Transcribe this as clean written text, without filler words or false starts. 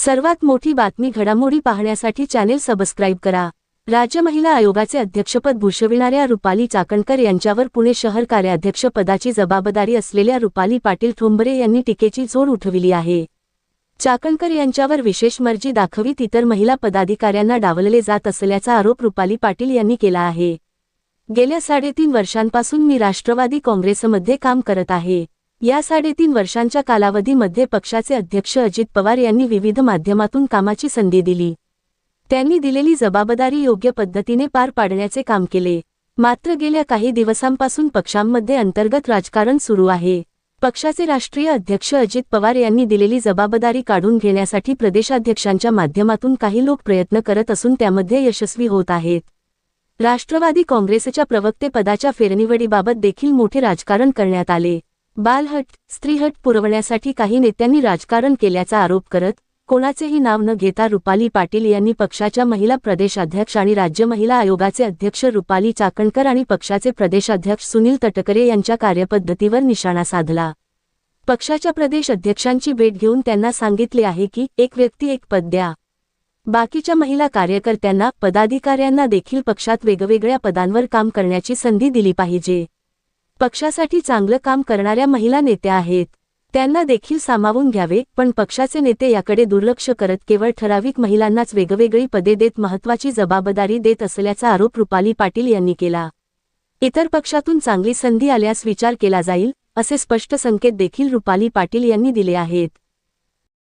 सर्वात मोठी बातमी घडामोडी पाहण्यासाठी चॅनेल सबस्क्राईब करा। राज्य महिला आयोगाचे अध्यक्षपद भूषविणाऱ्या रुपाली चाकणकर यांच्यावर पुणे शहर कार्याध्यक्षपदाची जबाबदारी असलेल्या रुपाली पाटील ठोंबरे यांनी टीकेची झोड उठविली आहे। चाकणकर यांच्यावर विशेष मर्जी दाखवीत इतर महिला पदाधिकाऱ्यांना डावलले जात असल्याचा आरोप रुपाली पाटील यांनी केला आहे। गेल्या 3.5 वर्षांपासून मी राष्ट्रवादी काँग्रेसमध्ये काम करत आहे। या 3.5 वर्षांच्या कालावधीमध्ये पक्षाचे अध्यक्ष अजित पवार यांनी विविध माध्यमातून कामाची संधी दिली। त्यांनी दिलेली जबाबदारी योग्य पद्धतीने पार पाडण्याचे काम केले। मात्र गेल्या काही दिवसांपासून पक्षांमध्ये अंतर्गत राजकारण सुरू आहे। पक्षाचे राष्ट्रीय अध्यक्ष अजित पवार यांनी दिलेली जबाबदारी काढून घेण्यासाठी प्रदेशाध्यक्षांच्या माध्यमातून काही लोक प्रयत्न करत असून त्यामध्ये यशस्वी होत आहेत। राष्ट्रवादी काँग्रेसच्या प्रवक्तेपदाच्या फेरनिवडीबाबत देखील मोठे राजकारण करण्यात आले। बालहट, स्त्रीहट पुरवण्यासाठी काही नेत्यांनी राजकारण केल्याचा आरोप करत कोणाचेही नाव न घेता रुपाली पाटील यांनी पक्षाच्या महिला प्रदेशाध्यक्ष आणि राज्य महिला आयोगाचे अध्यक्ष रुपाली चाकणकर आणि पक्षाचे प्रदेशाध्यक्ष सुनील तटकरे यांच्या कार्यपद्धतीवर निशाणा साधला। पक्षाच्या प्रदेश अध्यक्षांची भेट घेऊन त्यांना सांगितले आहे की एक व्यक्ती एक पद द्या। बाकीच्या महिला कार्यकर्त्यांना, पदाधिकाऱ्यांना देखील पक्षात वेगवेगळ्या पदांवर काम करण्याची संधी दिली पाहिजे। पक्षासाठी चांगलं काम करणाऱ्या महिला नेत्या आहेत, त्यांना देखील सामावून घ्यावे। पण पक्षाचे नेते याकडे दुर्लक्ष करत केवळ ठराविक महिलांनाच वेगवेगळी पदे देत महत्त्वाची जबाबदारी देत असल्याचा आरोप रुपाली पाटील यांनी केला। इतर पक्षातून चांगली संधी आल्यास विचार केला जाईल, असे स्पष्ट संकेत देखील रुपाली पाटील यांनी दिले आहेत।